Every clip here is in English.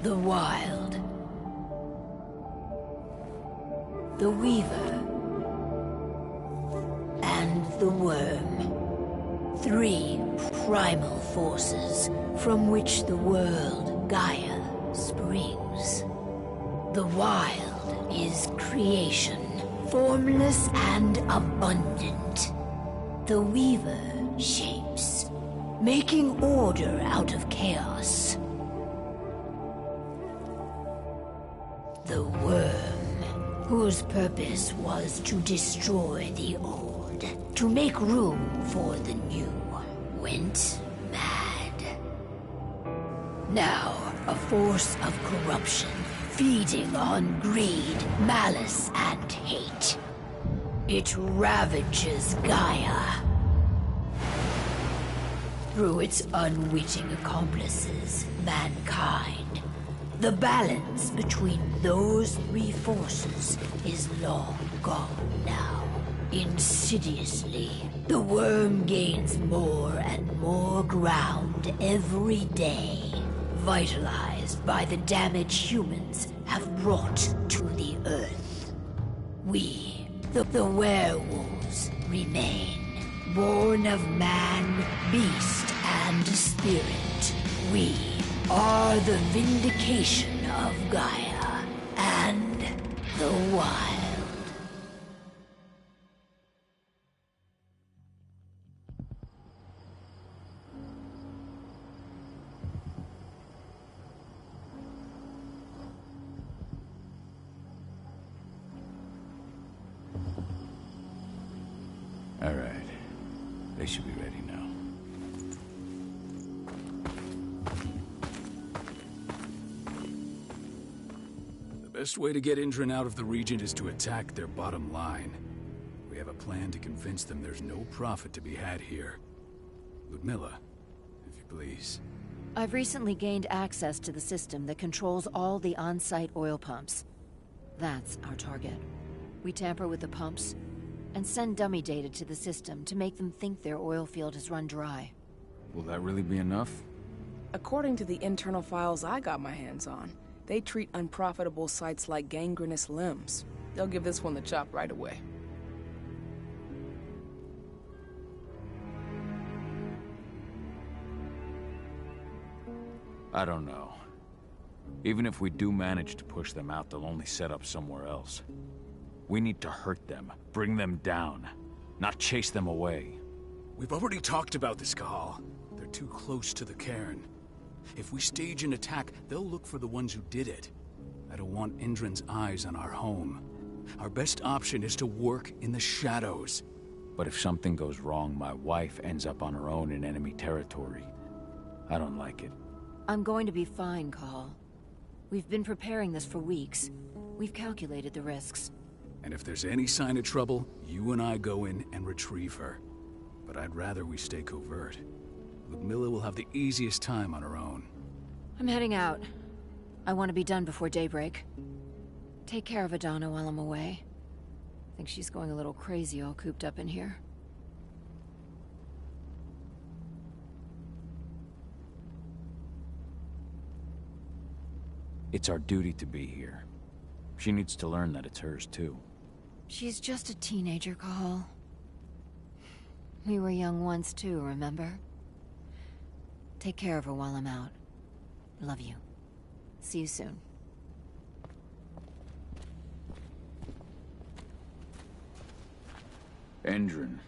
The Wild. The Weaver. And the Worm. 3 primal forces from which the world, Gaia, springs. The Wild is creation, formless and abundant. The Weaver shapes, making order out of chaos. The Worm, whose purpose was to destroy the old, to make room for the new, went mad. Now, a force of corruption, feeding on greed, malice, and hate. It ravages Gaia. Through its unwitting accomplices, mankind, the balance between those 3 forces is long gone now. Insidiously, the Worm gains more and more ground every day, vitalized by the damage humans have brought to the Earth. We, the werewolves, remain, born of man, beast, and spirit. We are the vindication of Gaia and the Wild. All right. They should be ready now. The best way to get Indran out of the region is to attack their bottom line. We have a plan to convince them there's no profit to be had here. Ludmilla, if you please. I've recently gained access to the system that controls all the on-site oil pumps. That's our target. We tamper with the pumps and send dummy data to the system to make them think their oil field has run dry. Will that really be enough? According to the internal files I got my hands on, they treat unprofitable sites like gangrenous limbs. They'll give this one the chop right away. I don't know. Even if we do manage to push them out, they'll only set up somewhere else. We need to hurt them, bring them down, not chase them away. We've already talked about this, Cahal. They're too close to the cairn. If we stage an attack, they'll look for the ones who did it. I don't want Indran's eyes on our home. Our best option is to work in the shadows. But if something goes wrong, my wife ends up on her own in enemy territory. I don't like it. I'm going to be fine, Cahal. We've been preparing this for weeks. We've calculated the risks. And if there's any sign of trouble, you and I go in and retrieve her. But I'd rather we stay covert. Ludmilla will have the easiest time on her own. I'm heading out. I want to be done before daybreak. Take care of Adana while I'm away. I think she's going a little crazy all cooped up in here. It's our duty to be here. She needs to learn that it's hers too. She's just a teenager, Cahal. We were young once too, remember? Take care of her while I'm out. Love you. See you soon. Indran.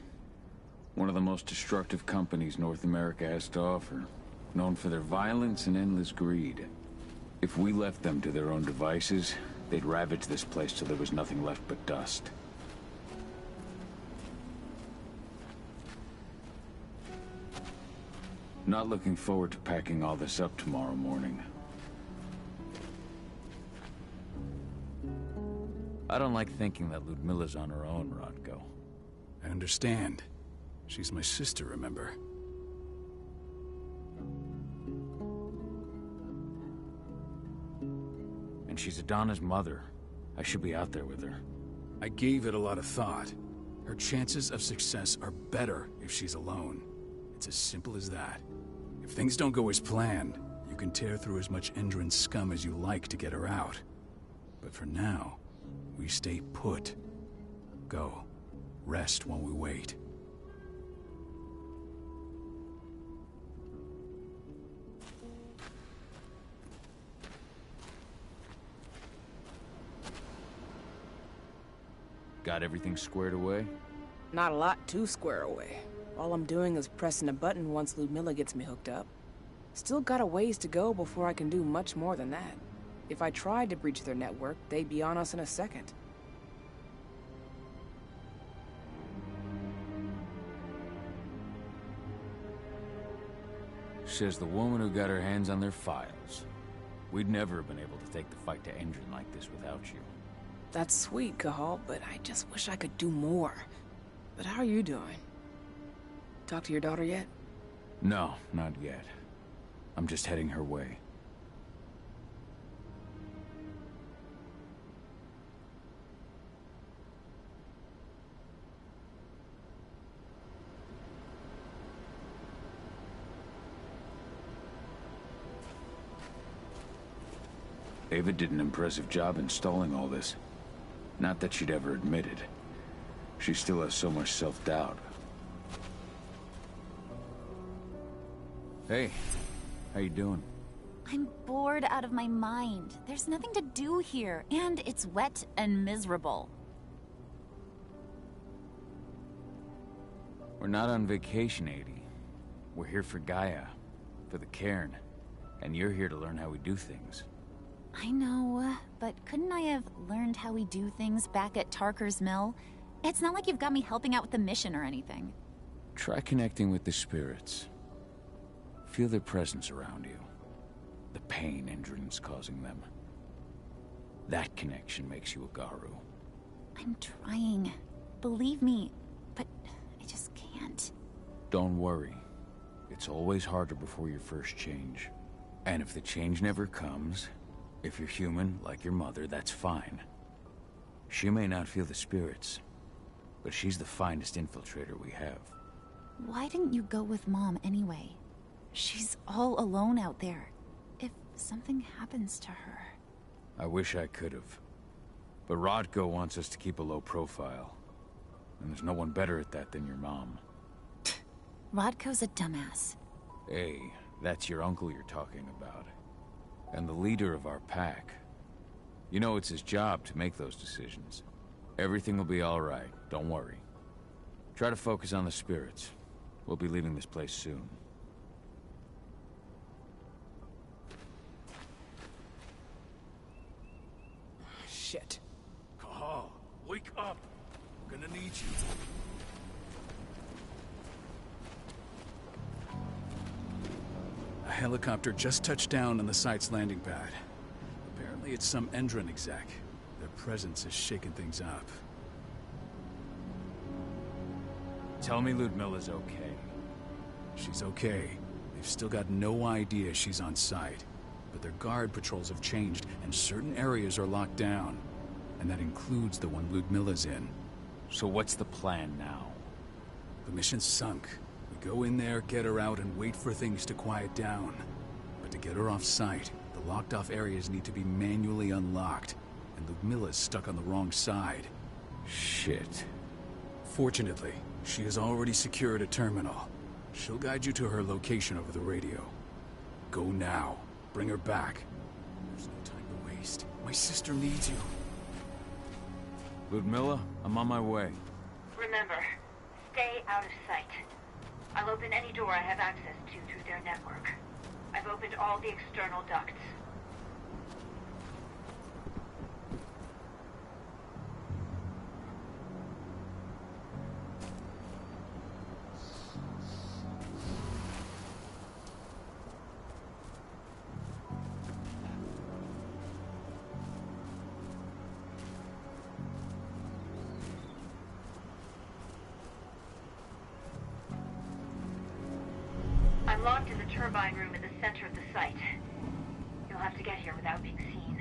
One of the most destructive companies North America has to offer. Known for their violence and endless greed. If we left them to their own devices, they'd ravage this place till there was nothing left but dust. Not looking forward to packing all this up tomorrow morning. I don't like thinking that Ludmilla's on her own, Rodko. I understand. She's my sister, remember? And she's Adana's mother. I should be out there with her. I gave it a lot of thought. Her chances of success are better if she's alone. It's as simple as that. If things don't go as planned, you can tear through as much Endron's scum as you like to get her out. But for now, we stay put. Go. Rest while we wait. Got everything squared away? Not a lot to square away. All I'm doing is pressing a button once Ludmilla gets me hooked up. Still got a ways to go before I can do much more than that. If I tried to breach their network, they'd be on us in a second. Says the woman who got her hands on their files. We'd never have been able to take the fight to Endron like this without you. That's sweet, Cahal, but I just wish I could do more. But how are you doing? Talk to your daughter yet? No, not yet. I'm just heading her way. Ava did an impressive job installing all this. Not that she'd ever admit it. She still has so much self-doubt. Hey, how you doing? I'm bored out of my mind. There's nothing to do here, and it's wet and miserable. We're not on vacation, Adie. We're here for Gaia, for the cairn, and you're here to learn how we do things. I know, but couldn't I have learned how we do things back at Tarker's Mill? It's not like you've got me helping out with the mission or anything. Try connecting with the spirits. Feel their presence around you. The pain Endron's causing them. That connection makes you a Garu. I'm trying. Believe me, but I just can't. Don't worry. It's always harder before your first change. And if the change never comes, if you're human, like your mother, that's fine. She may not feel the spirits, but she's the finest infiltrator we have. Why didn't you go with Mom anyway? She's all alone out there. If something happens to her... I wish I could have. But Rodko wants us to keep a low profile. And there's no one better at that than your mom. Rodko's a dumbass. Hey, that's your uncle you're talking about. And the leader of our pack. You know it's his job to make those decisions. Everything will be all right, don't worry. Try to focus on the spirits. We'll be leaving this place soon. Shit. Cahal, wake up! I'm gonna need you. A helicopter just touched down on the site's landing pad. Apparently it's some Endron exec. Their presence has shaken things up. Tell me Ludmilla's okay. She's okay. They've still got no idea she's on site. But their guard patrols have changed, and certain areas are locked down. And that includes the one Ludmilla's in. So what's the plan now? The mission's sunk. We go in there, get her out, and wait for things to quiet down. But to get her off site, the locked-off areas need to be manually unlocked. And Ludmilla's stuck on the wrong side. Shit. Fortunately, she has already secured a terminal. She'll guide you to her location over the radio. Go now. Bring her back. There's no time to waste. My sister needs you. Ludmilla, I'm on my way. Remember, stay out of sight. I'll open any door I have access to through their network. I've opened all the external ducts. I'm locked in the turbine room in the center of the site. You'll have to get here without being seen.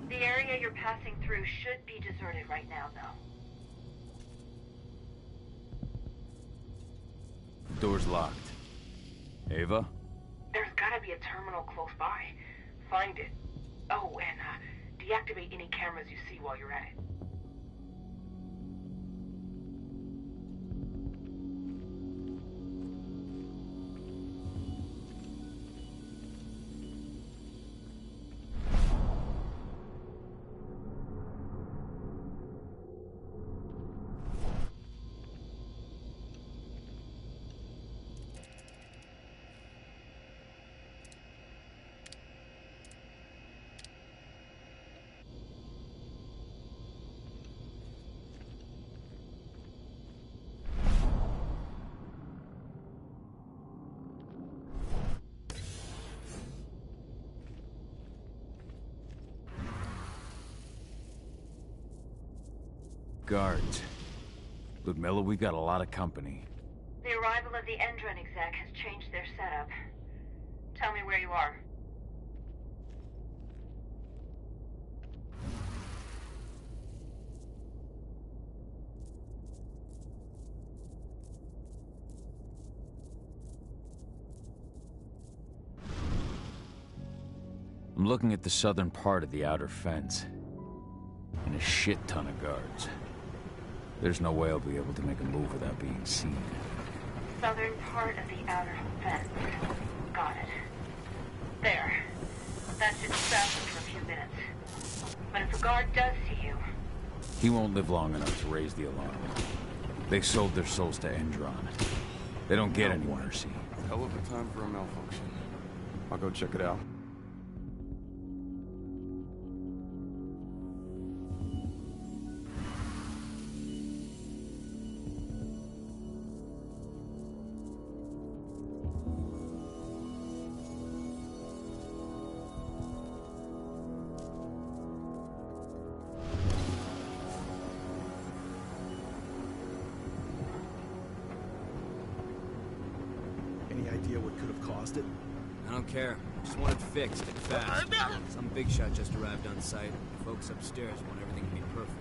The area you're passing through should be deserted right now, though. The door's locked. Ava? There's gotta gotta be a terminal close by. Find it. Oh, and deactivate any cameras you see while you're at it. Guards. Ludmilla, we got a lot of company. The arrival of the Endron exec has changed their setup. Tell me where you are. I'm looking at the southern part of the outer fence. And a shit ton of guards. There's no way I'll be able to make a move without being seen. Southern part of the outer fence. Got it. There. That should stop them for a few minutes. But if a guard does see you... He won't live long enough to raise the alarm. They sold their souls to Endron. They don't get any mercy. Hell of a time for a malfunction. I'll go check it out. Any idea what could have caused it? I don't care. Just want it fixed and fast. Some big shot just arrived on site. The folks upstairs want everything to be perfect.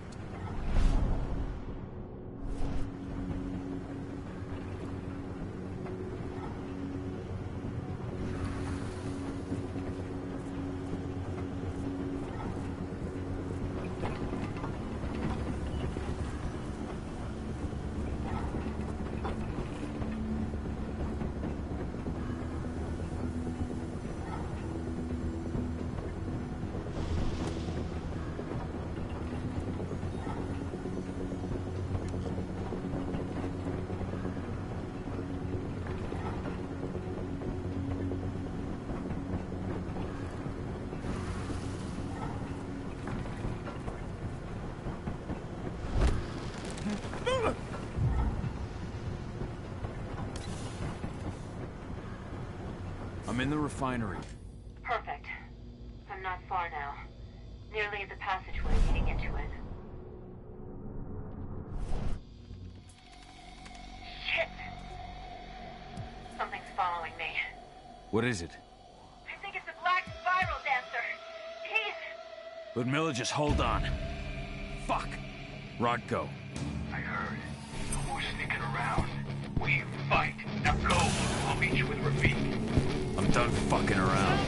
I'm in the refinery. Perfect. I'm not far now. Nearly at the passageway leading into it. Shit! Something's following me. What is it? I think it's a black spiral dancer. He's... Ludmilla, just hold on. Fuck. Rod, go. I heard. Who's sneaking around? We fight. Now go. I'll meet you with Rafik. I'm done fucking around.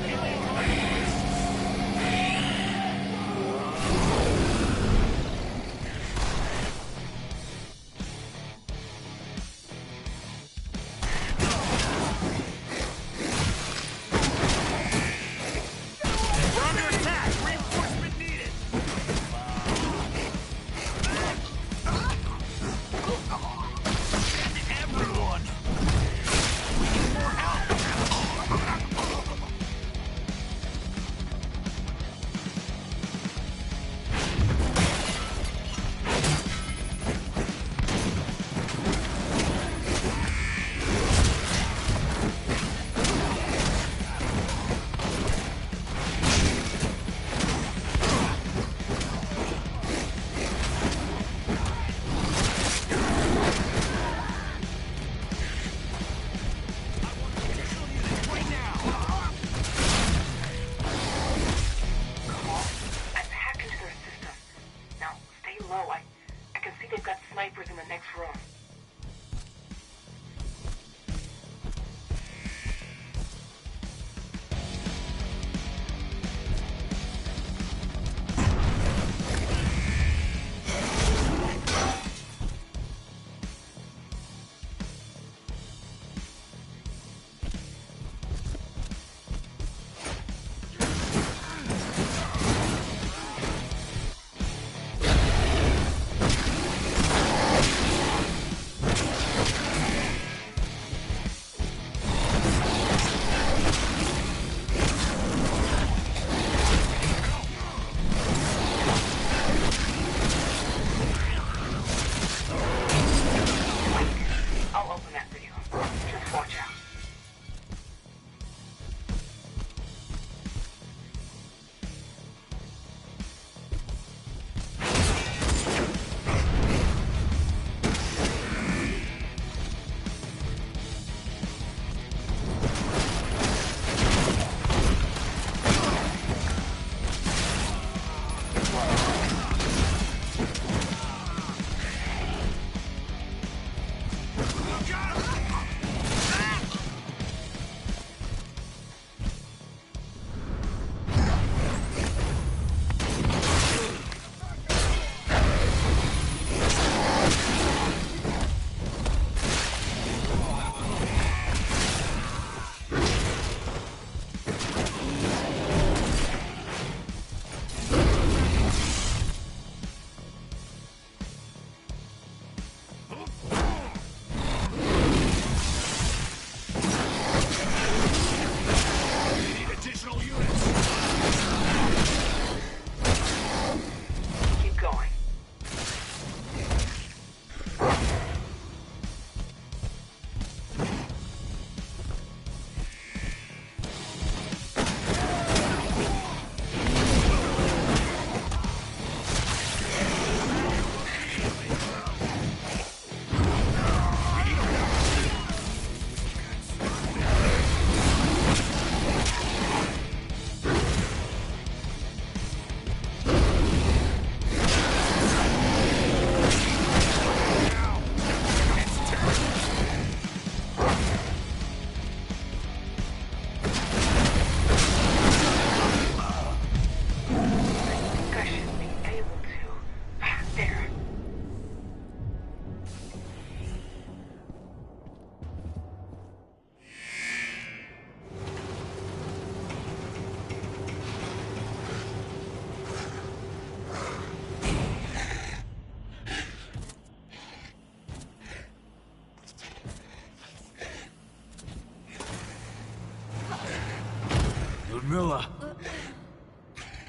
Camilla!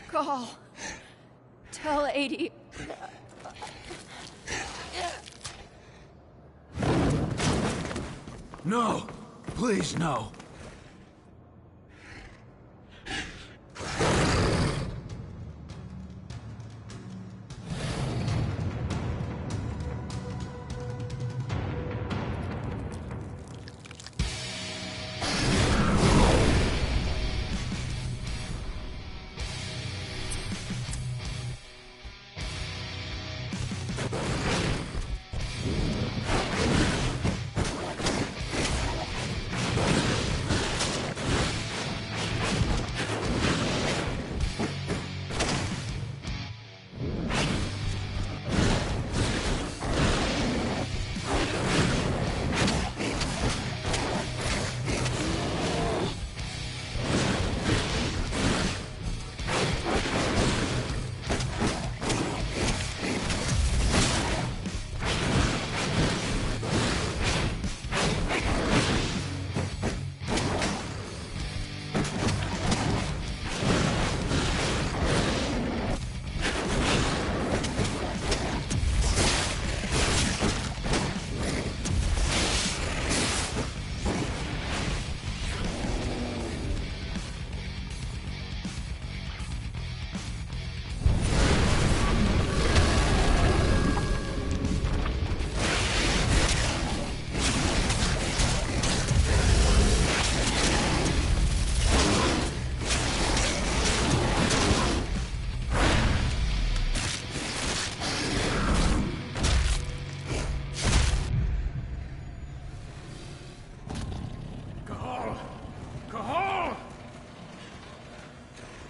Call. Tell 80. No! Please, no!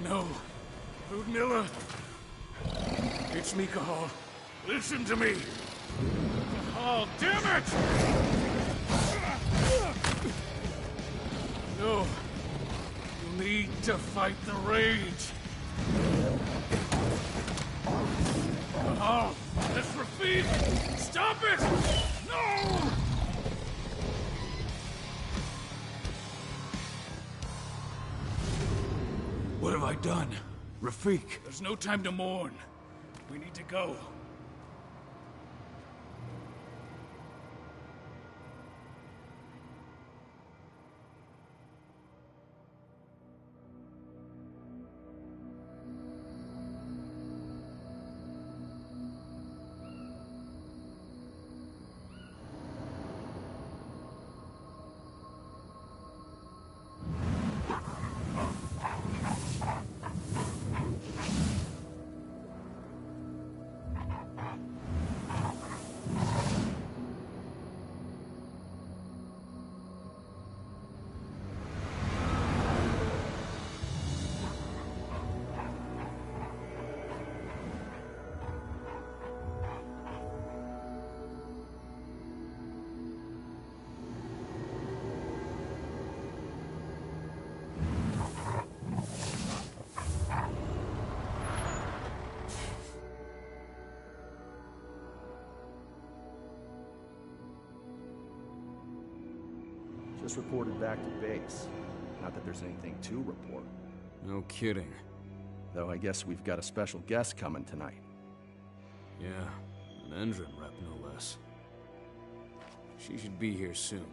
No. Ludmilla. It's me, Cahal. Listen to me. Cahal, damn it! No. You need to fight the rage. Cahal, that's Rafid! Stop it! No! What have I done? Rafik. There's no time to mourn. We need to go. Just reported back to base. Not that there's anything to report. No kidding. Though I guess we've got a special guest coming tonight. Yeah, an Endron rep, no less. She should be here soon.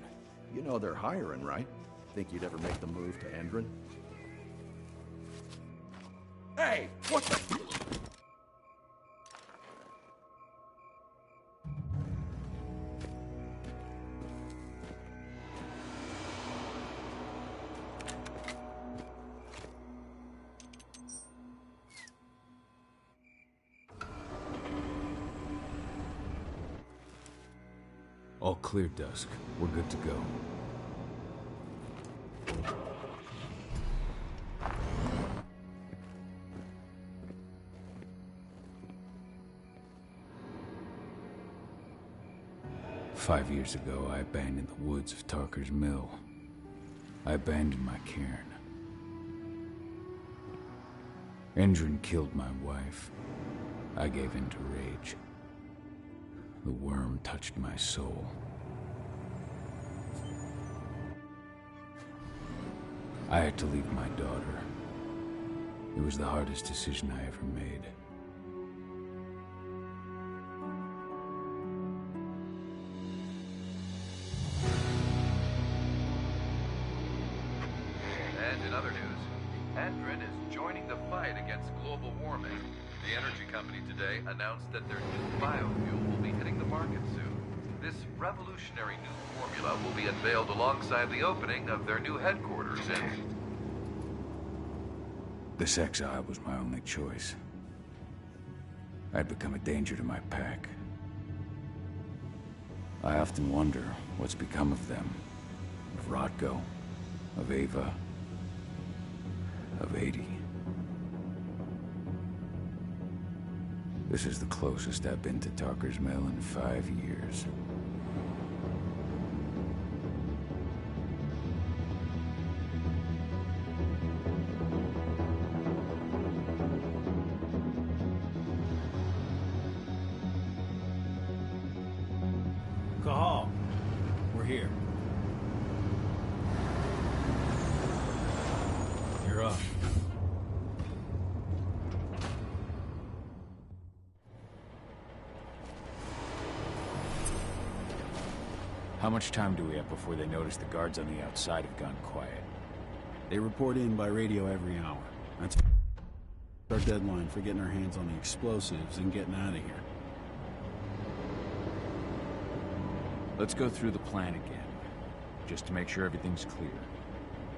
You know they're hiring, right? Think you'd ever make the move to Endron? Hey! What the... All clear, Dusk. We're good to go. Five years ago, I abandoned the woods of Tarker's Mill. I abandoned my cairn. Endron killed my wife. I gave in to rage. The worm touched my soul. I had to leave my daughter, It was the hardest decision I ever made. And in other news, Endron is joining the fight against global warming. The energy company today announced that their new biofuel will be hitting the market soon. This revolutionary new formula will be unveiled alongside the opening of their new headquarters in... This exile was my only choice. I'd become a danger to my pack. I often wonder what's become of them. Of Rodko, of Ava, of 80. This is the closest I've been to Talker's Mill in 5 years. Cahal, we're here. You're up. How much time do we have before they notice the guards on the outside have gone quiet? They report in by radio every hour. That's our deadline for getting our hands on the explosives and getting out of here. Let's go through the plan again, just to make sure everything's clear.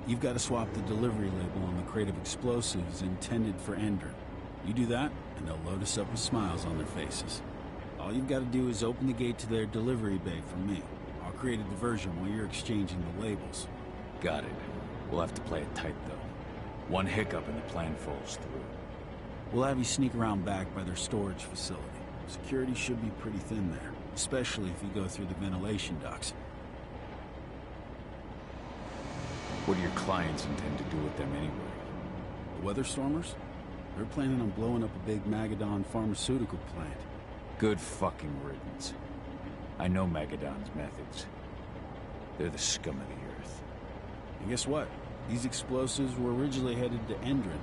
You've got to swap the delivery label on the crate of explosives intended for Endron. You do that, and they'll load us up with smiles on their faces. All you've got to do is open the gate to their delivery bay for me. I'll create a diversion while you're exchanging the labels. Got it. We'll have to play it tight, though. One hiccup and the plan falls through. We'll have you sneak around back by their storage facility. Security should be pretty thin there, especially if you go through the ventilation ducts. What do your clients intend to do with them anyway? The Weatherstormers? They're planning on blowing up a big Magadon pharmaceutical plant. Good fucking riddance. I know Magadon's methods. They're the scum of the earth. And guess what? These explosives were originally headed to Endron,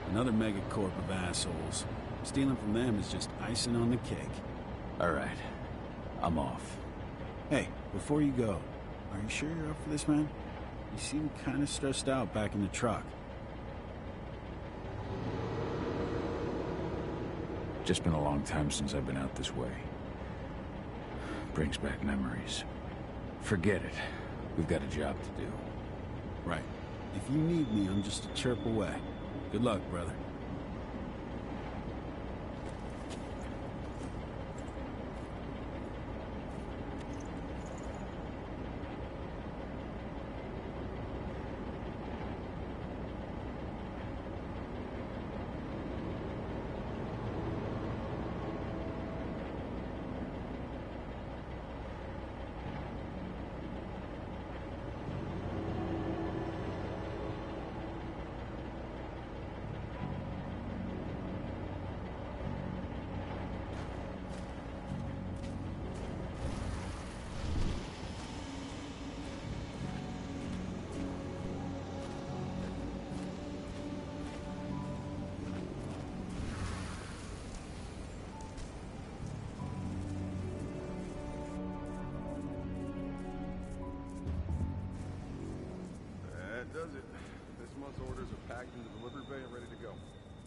another megacorp of assholes. Stealing from them is just icing on the cake. All right. I'm off. Hey, before you go, are you sure you're up for this, man? You seem kind of stressed out back in the truck. Just been a long time since I've been out this way. Brings back memories. Forget it. We've got a job to do. Right. If you need me, I'm just a chirp away. Good luck, brother. Does it. This month's orders are packed in the delivery bay and ready to go.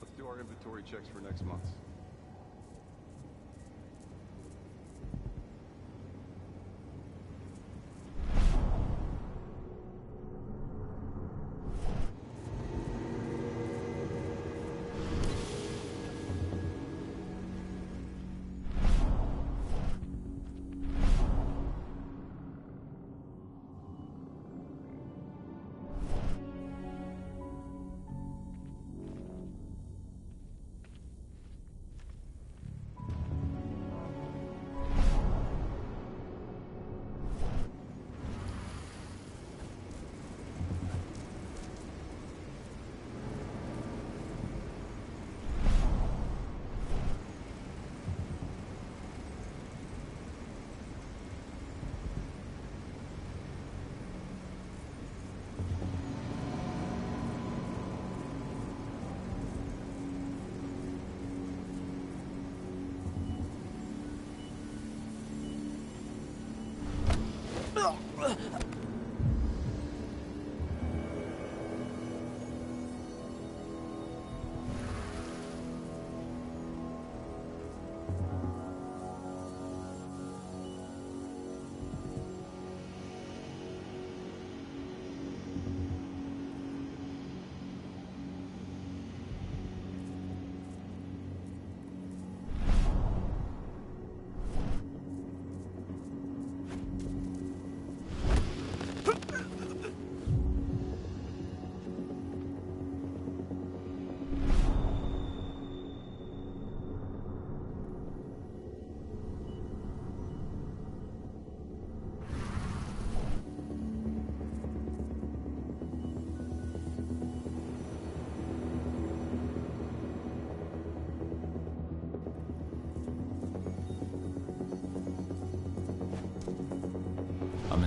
Let's do our inventory checks for next month.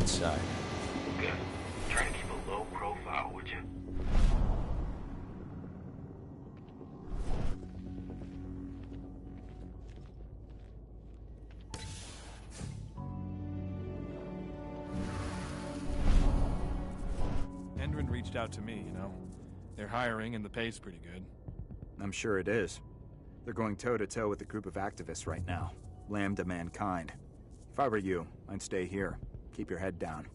inside. Good. Try to keep a low profile, would you? Endrin reached out to me, you know. They're hiring and the pay's pretty good. I'm sure it is. They're going toe-to-toe with a group of activists right now. Lambda mankind. If I were you, I'd stay here. Keep your head down.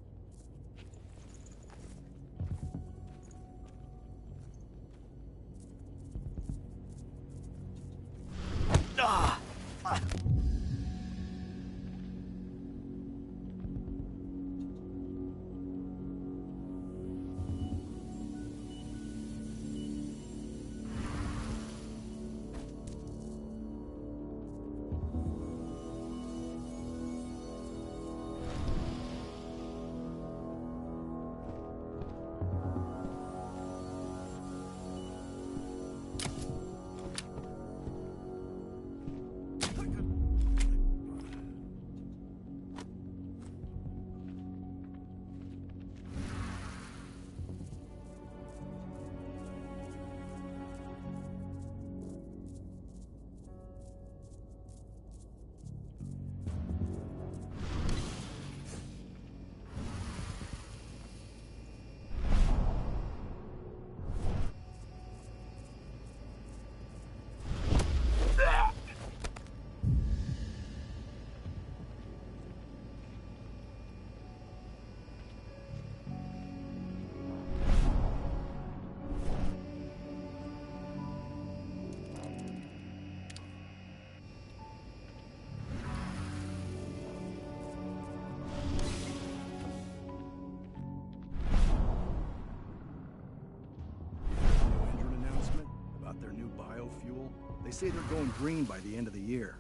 They say they're going green by the end of the year.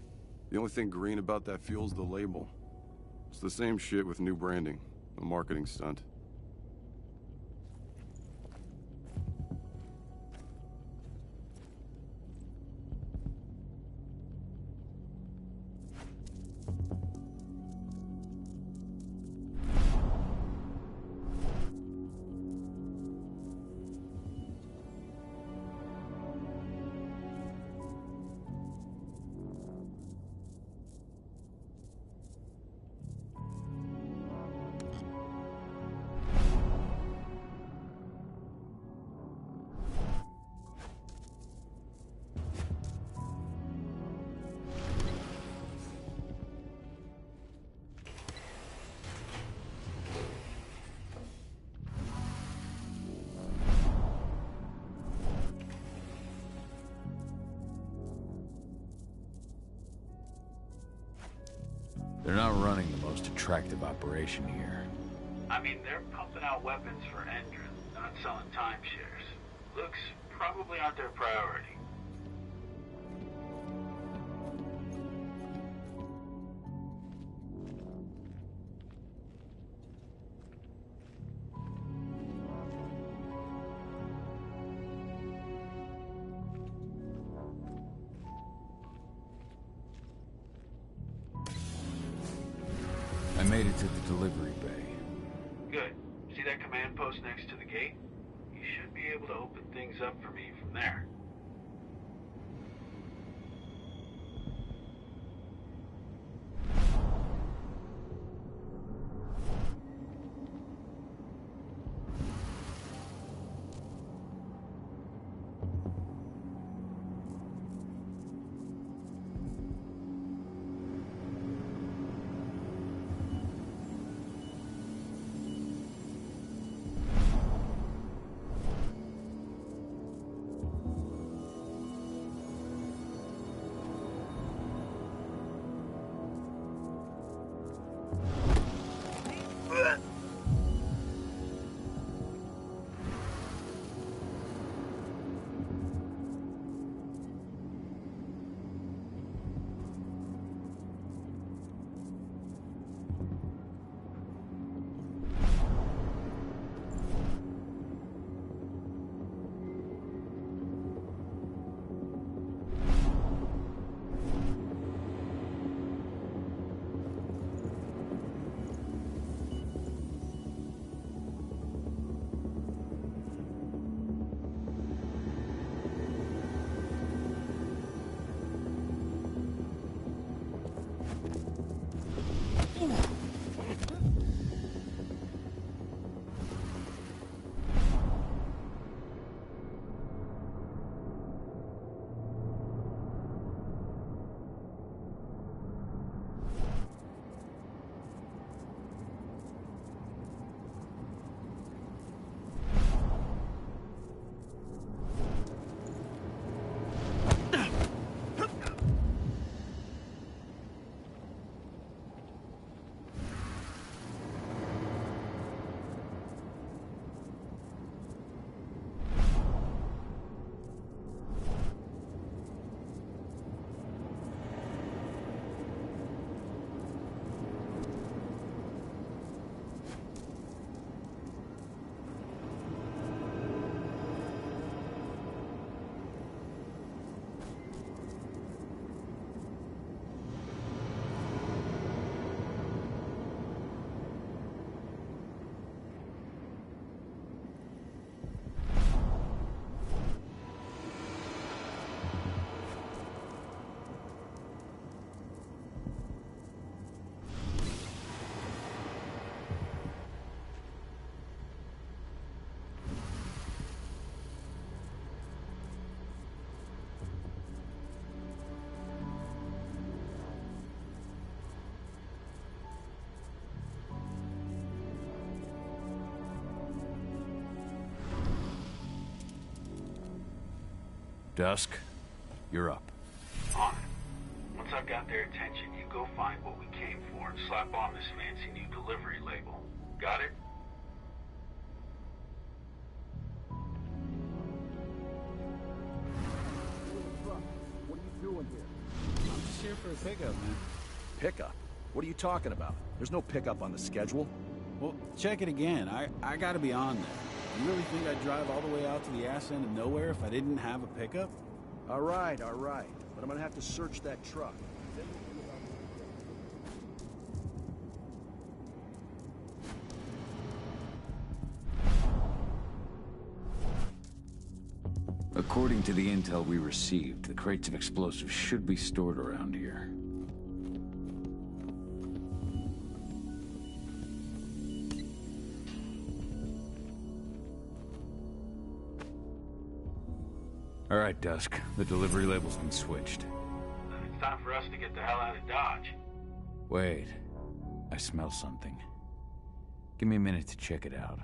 The only thing green about that fuel's the label. It's the same shit with new branding. A marketing stunt. They're not running the most attractive operation here. I mean, they're pumping out weapons for Endrin, not selling timeshares. Looks probably aren't their priority. I made it to the delivery bay. Good. See that command post next to the gate? You should be able to open things up for me from there. Dusk, you're up. On it. Once I've got their attention, you go find what we came for and slap on this fancy new delivery label. Got it? What are you doing here? I'm just here for a pickup, man. Pickup? What are you talking about? There's no pickup on the schedule. Well, check it again. I gotta be on there. You really think I'd drive all the way out to the ass end of nowhere if I didn't have a pickup? All right. But I'm gonna have to search that truck. According to the intel we received, the crates of explosives should be stored around here. All right, Dusk. The delivery label's been switched. It's time for us to get the hell out of Dodge. Wait. I smell something. Give me a minute to check it out.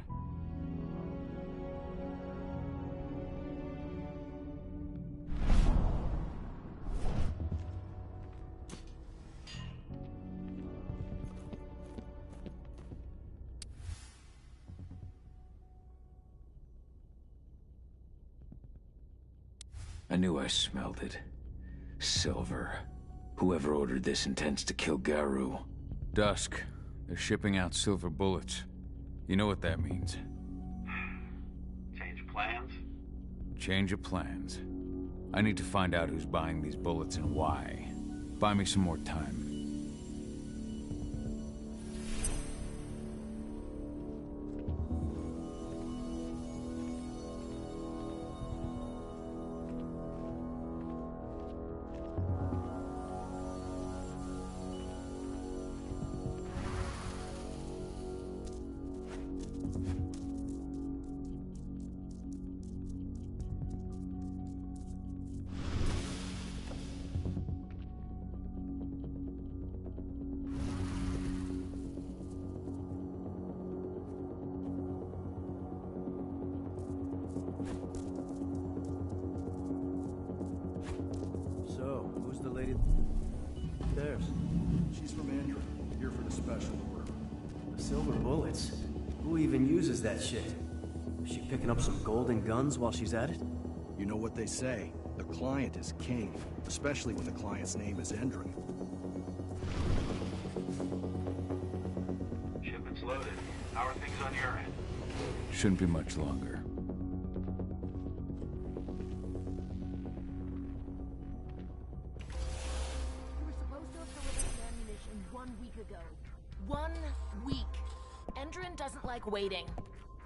I knew I smelled it. Silver. Whoever ordered this intends to kill Garu. Dusk. They're shipping out silver bullets. You know what that means. Change plans? Change of plans. I need to find out who's buying these bullets and why. Buy me some more time. So, who's the lady? There's. She's from Andrew. Here for the special order. The silver bullets? Who even uses that shit? Is she picking up some golden guns while she's at it? You know what they say. The client is king. Especially when the client's name is Endron. Shipment's loaded. How are things on your end? Shouldn't be much longer. You were supposed to have delivered the ammunition 1 week ago. 1 week. Endron doesn't like waiting.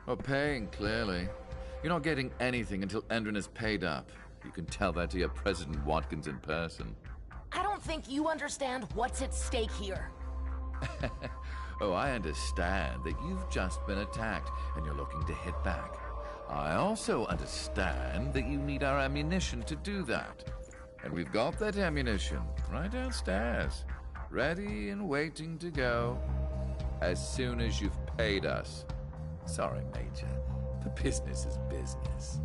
Well, paying, clearly. You're not getting anything until Endron is paid up. You can tell that to your President Watkins in person. I don't think you understand what's at stake here. Oh, I understand that you've just been attacked and you're looking to hit back. I also understand that you need our ammunition to do that. And we've got that ammunition right downstairs, ready and waiting to go as soon as you've paid us. Sorry, Major. The business is business.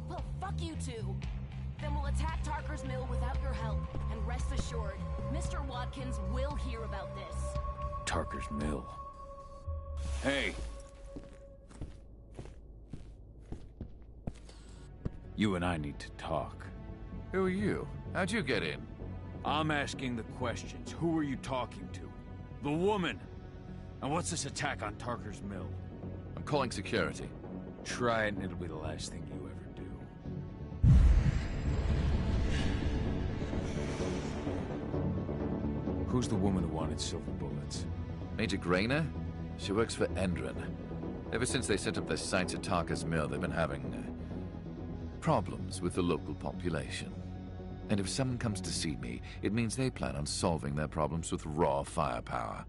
Well, fuck you two. Then we'll attack Tarker's Mill without your help. And rest assured, Mr. Watkins will hear about this. Tarker's Mill. Hey! You and I need to talk. Who are you? How'd you get in? I'm asking the questions. Who are you talking to? The woman! And what's this attack on Tarker's Mill? I'm calling security. Try it and it'll be the last thing you ever do. Who's the woman who wanted silver bullets? Major Grainer? She works for Endron. Ever since they set up their sights at Tarker's Mill, they've been having problems with the local population. And if someone comes to see me, it means they plan on solving their problems with raw firepower.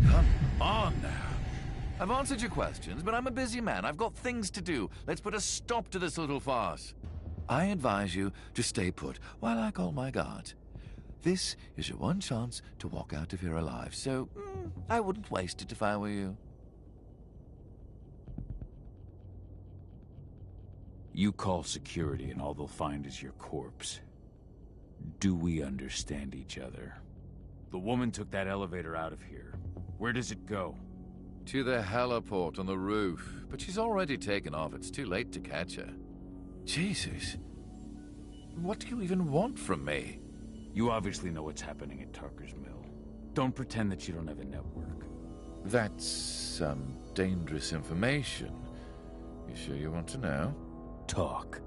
Come on now. I've answered your questions, but I'm a busy man. I've got things to do. Let's put a stop to this little farce. I advise you to stay put while I call my guard. This is your one chance to walk out of here alive, so I wouldn't waste it if I were you. You call security and all they'll find is your corpse. Do we understand each other? The woman took that elevator out of here. Where does it go? To the heliport on the roof. But she's already taken off. It's too late to catch her. Jesus. What do you even want from me? You obviously know what's happening at Tucker's Mill. Don't pretend that you don't have a network. That's some dangerous information. You sure you want to know? Talk.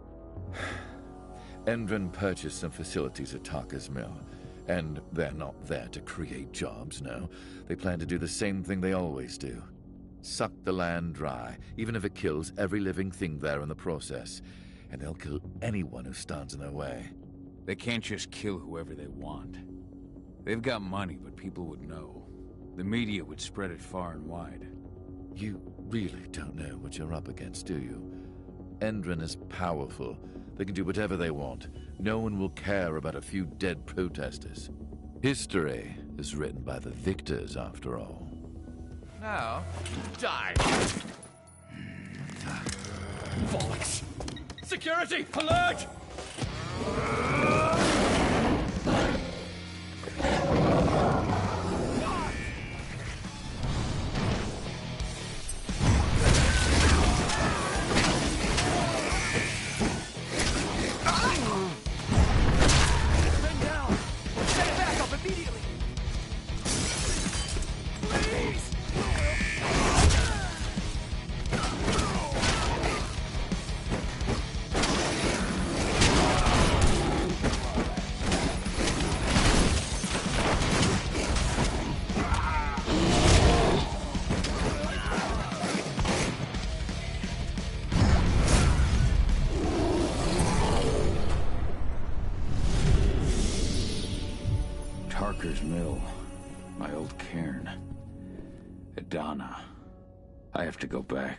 Endron purchased some facilities at Tucker's Mill. And they're not there to create jobs, no. They plan to do the same thing they always do. Suck the land dry, even if it kills every living thing there in the process. And they'll kill anyone who stands in their way. They can't just kill whoever they want. They've got money, but people would know. The media would spread it far and wide. You really don't know what you're up against, do you? Endron is powerful. They can do whatever they want. No one will care about a few dead protesters. History is written by the victors, after all. Now, die! Bollocks! Security! Alert! Tucker's Mill. My old cairn. Adana. I have to go back.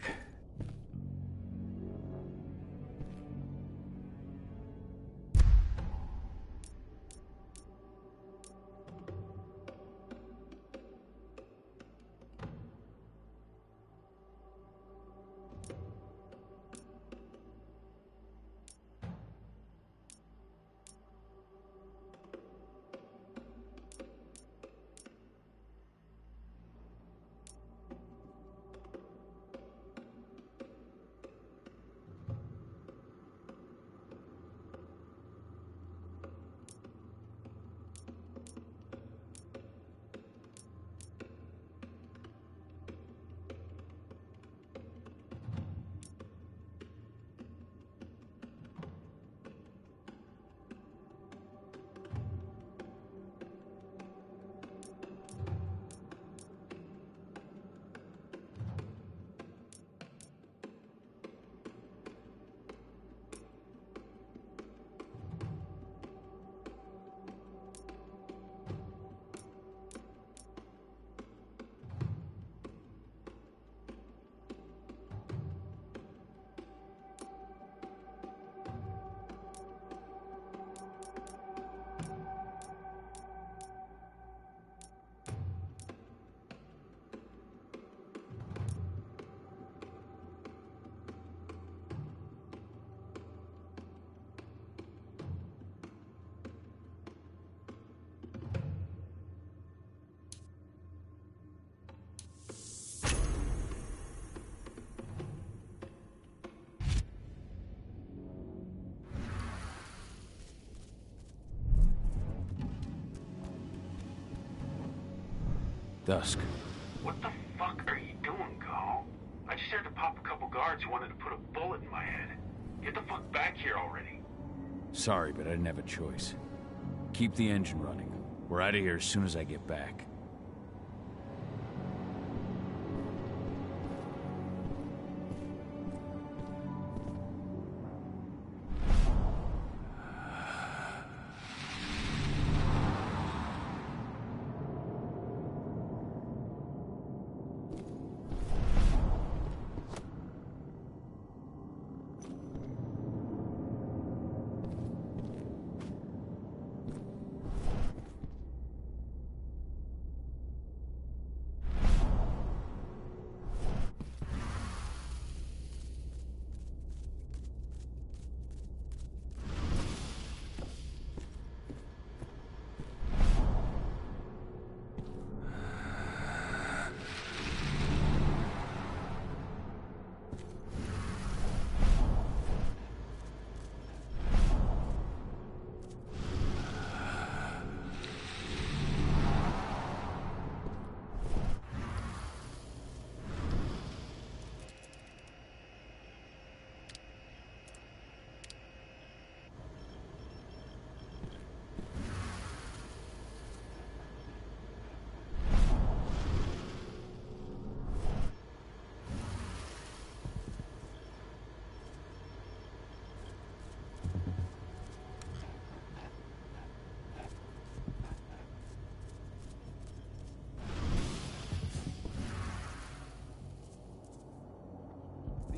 Dusk. What the fuck are you doing, Carl? I just had to pop a couple guards who wanted to put a bullet in my head. Get the fuck back here already. Sorry, but I didn't have a choice. Keep the engine running. We're out of here as soon as I get back.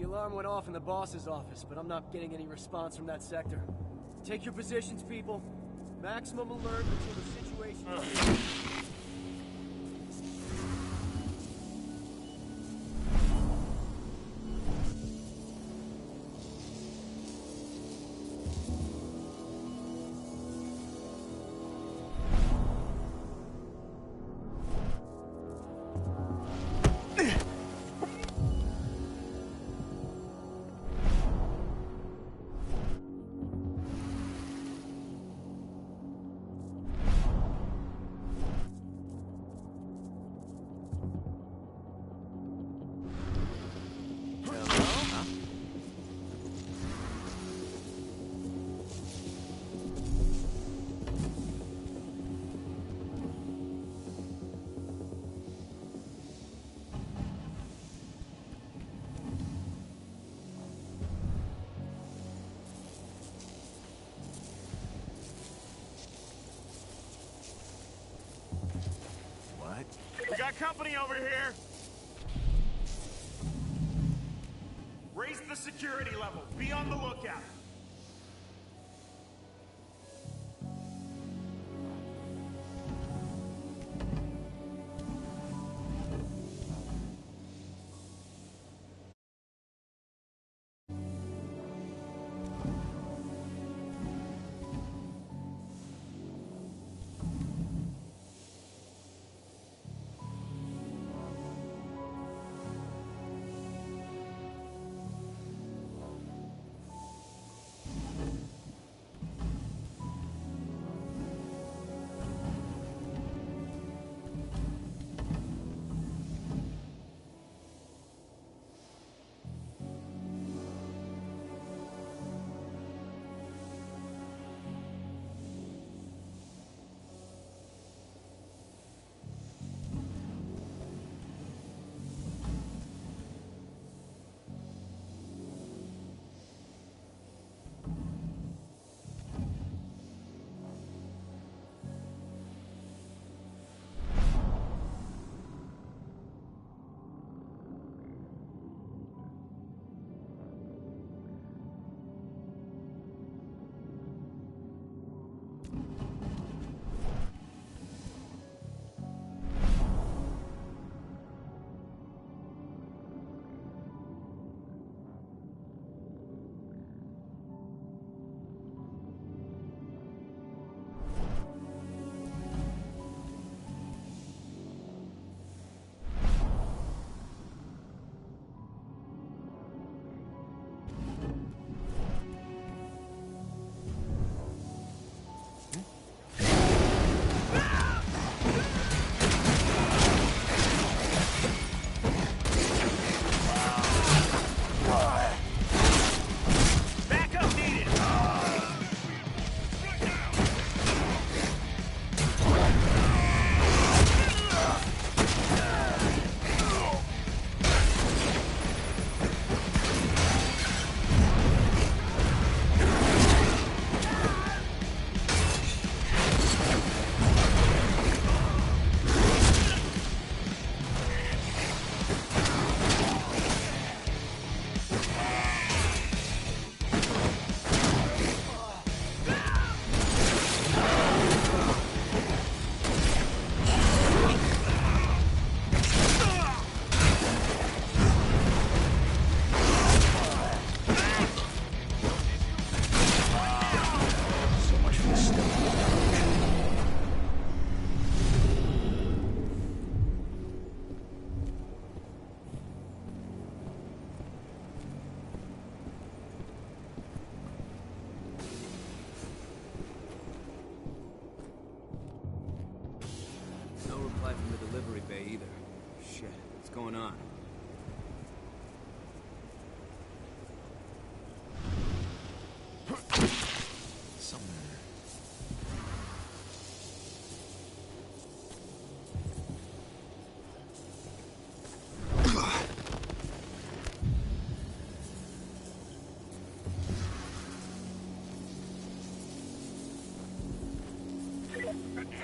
alarm went off in the boss's office, but I'm not getting any response from that sector. Take your positions, people. Maximum alert until the situation... We got company over here! Raise the security level. Be on the lookout. going on?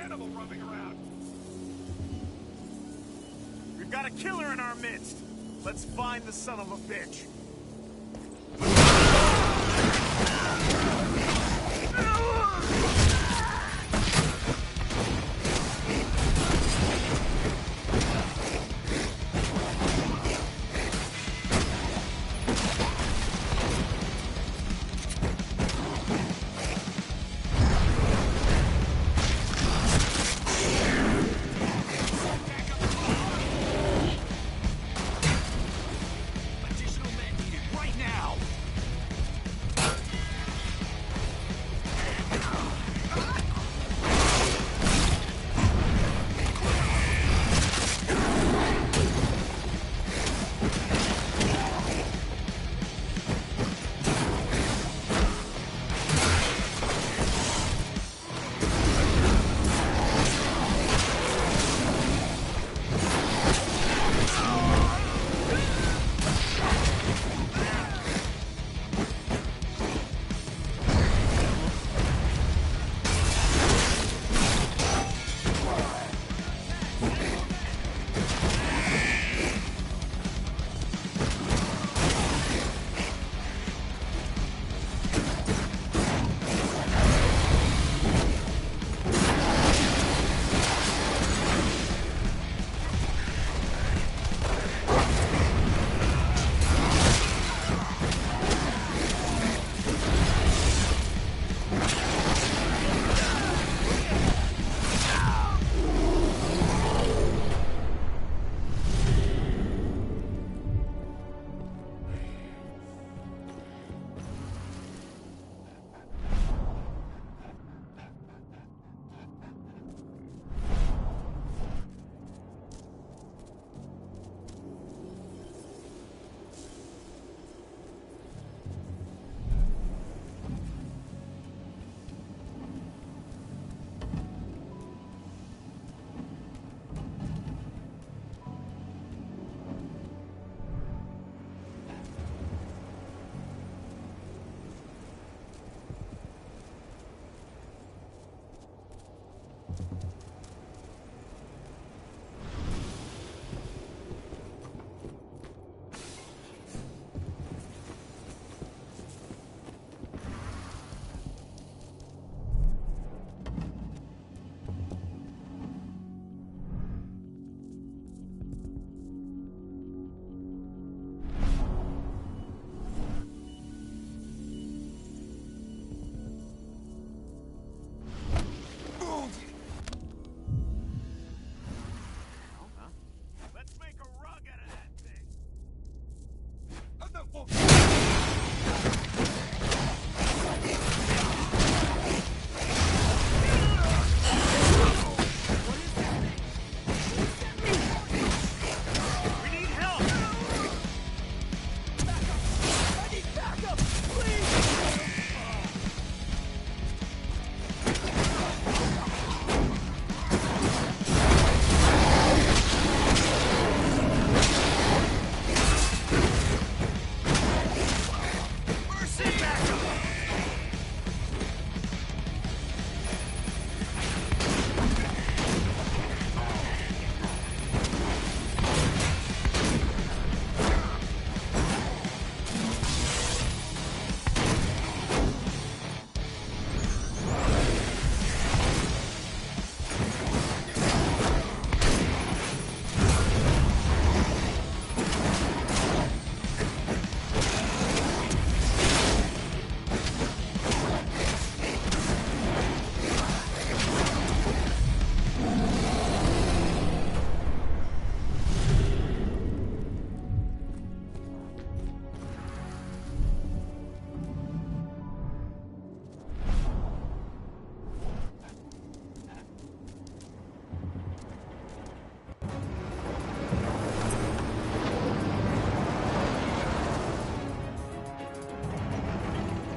Animal roaming around. We've got a killer in our midst. Let's find the son of a bitch.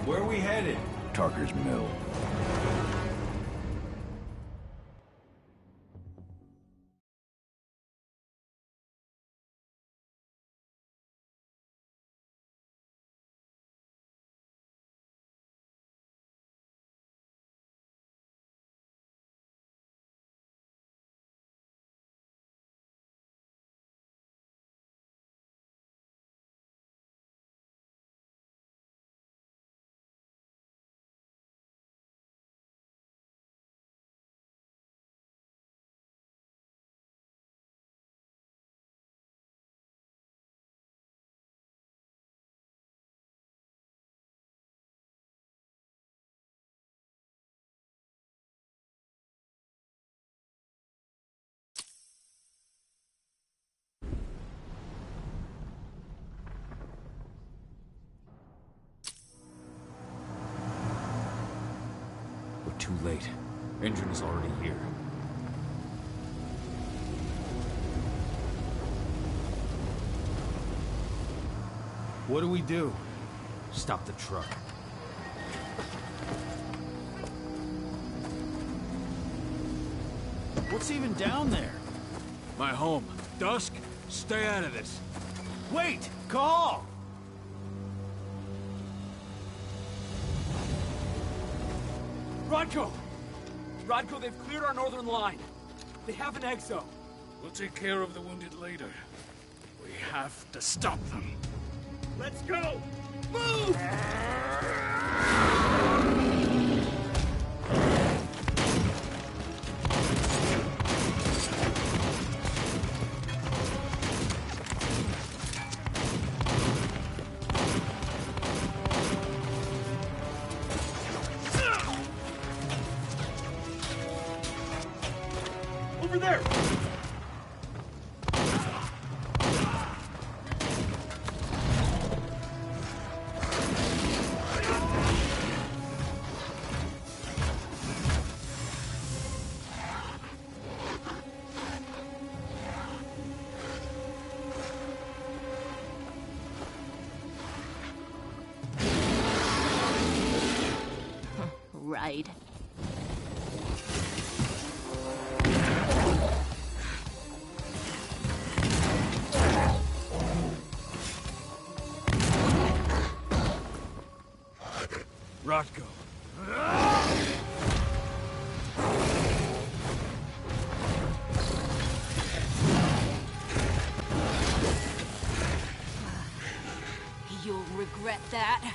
Where are we headed? Tarker's Mill. We're too late. Engine is already here. What do we do? Stop the truck. What's even down there? My home. Dusk, stay out of this. Wait! Call! Rodko! Rodko, they've cleared our northern line. They have an exo. We'll take care of the wounded later. We have to stop them. Let's go! Move! Over there! Right. Rodko. You'll regret that.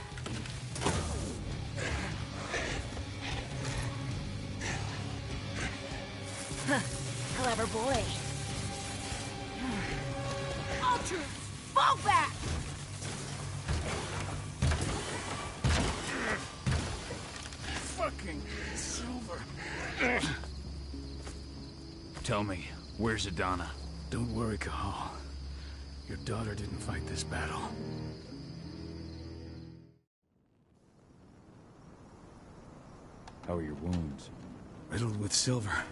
Clever boy. All troops, fall back! Fucking Silver. Tell me, where's Adana? Don't worry, Cahal. Your daughter didn't fight this battle. How are your wounds? Riddled with silver.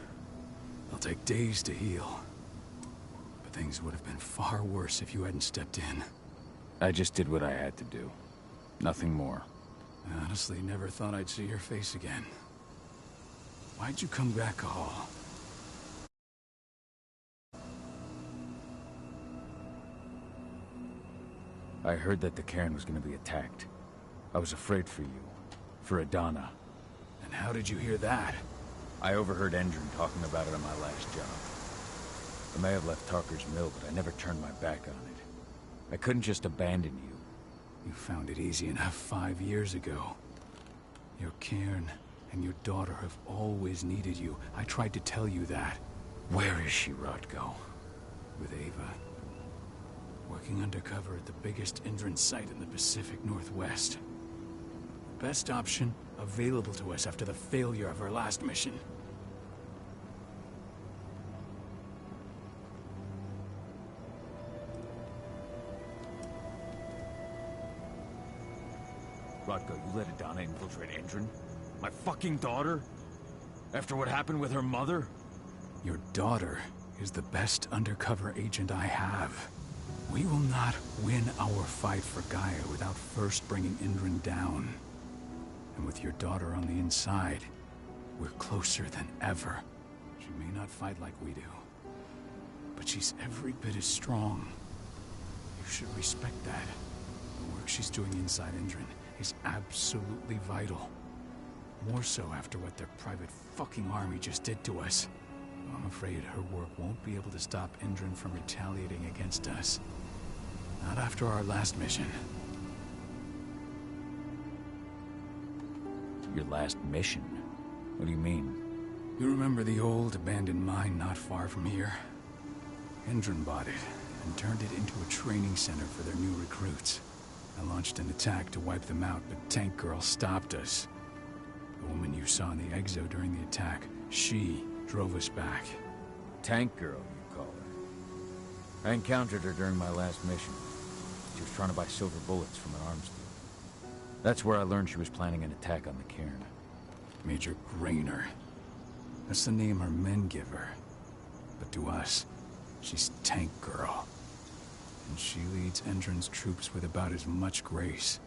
They'll take days to heal. But things would have been far worse if you hadn't stepped in. I just did what I had to do. Nothing more. I honestly never thought I'd see your face again. Why'd you come back, Cahal? I heard that the cairn was going to be attacked. I was afraid for you. For Adana. And how did you hear that? I overheard Endron talking about it on my last job. I may have left Tarker's Mill, but I never turned my back on it. I couldn't just abandon you. You found it easy enough 5 years ago. Your cairn and your daughter have always needed you. I tried to tell you that. Where is she, Rodko? With Ava. Working undercover at the biggest Endron site in the Pacific Northwest. The best option available to us after the failure of our last mission. Rodko, you let Adana infiltrate Endron? My fucking daughter? After what happened with her mother? Your daughter is the best undercover agent I have. We will not win our fight for Gaia without first bringing Endron down. with your daughter on the inside, we're closer than ever. She may not fight like we do, but she's every bit as strong. You should respect that. The work she's doing inside Endron is absolutely vital. More so after what their private fucking army just did to us. I'm afraid her work won't be able to stop Endron from retaliating against us. Not after our last mission. Your last mission? What do you mean? You remember the old abandoned mine not far from here? Endron bought it and turned it into a training center for their new recruits. I launched an attack to wipe them out, but Tank Girl stopped us. The woman you saw in the exo during the attack, she drove us back. Tank Girl, you call her. I encountered her during my last mission. She was trying to buy silver bullets from an arms dealer. That's where I learned she was planning an attack on the cairn. Major Grainer. That's the name her men give her. But to us, she's Tank Girl. And she leads Endron's troops with about as much grace.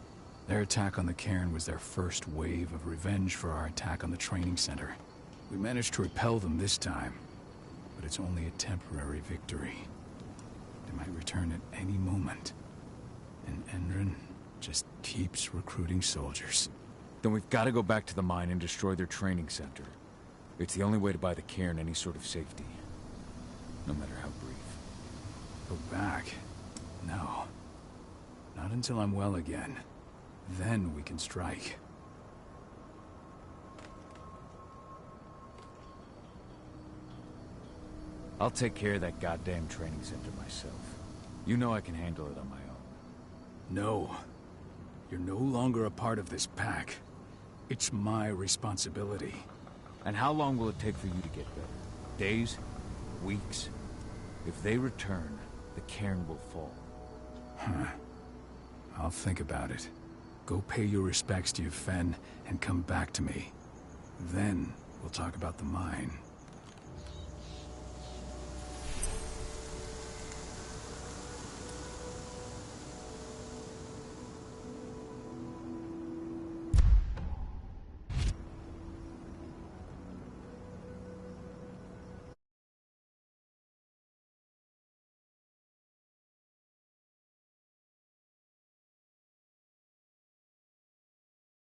Their attack on the cairn was their first wave of revenge for our attack on the training center. We managed to repel them this time, but it's only a temporary victory. They might return at any moment. And Endron just keeps recruiting soldiers. Then we've got to go back to the mine and destroy their training center. It's the only way to buy the cairn any sort of safety. No matter how brief. Go back? No. Not until I'm well again. Then we can strike. I'll take care of that goddamn training center myself. You know I can handle it on my own. No. You're no longer a part of this pack. It's my responsibility. And how long will it take for you to get better? Days? Weeks? If they return, the cairn will fall. Huh. I'll think about it. Go pay your respects to your Fen and come back to me. Then we'll talk about the mine.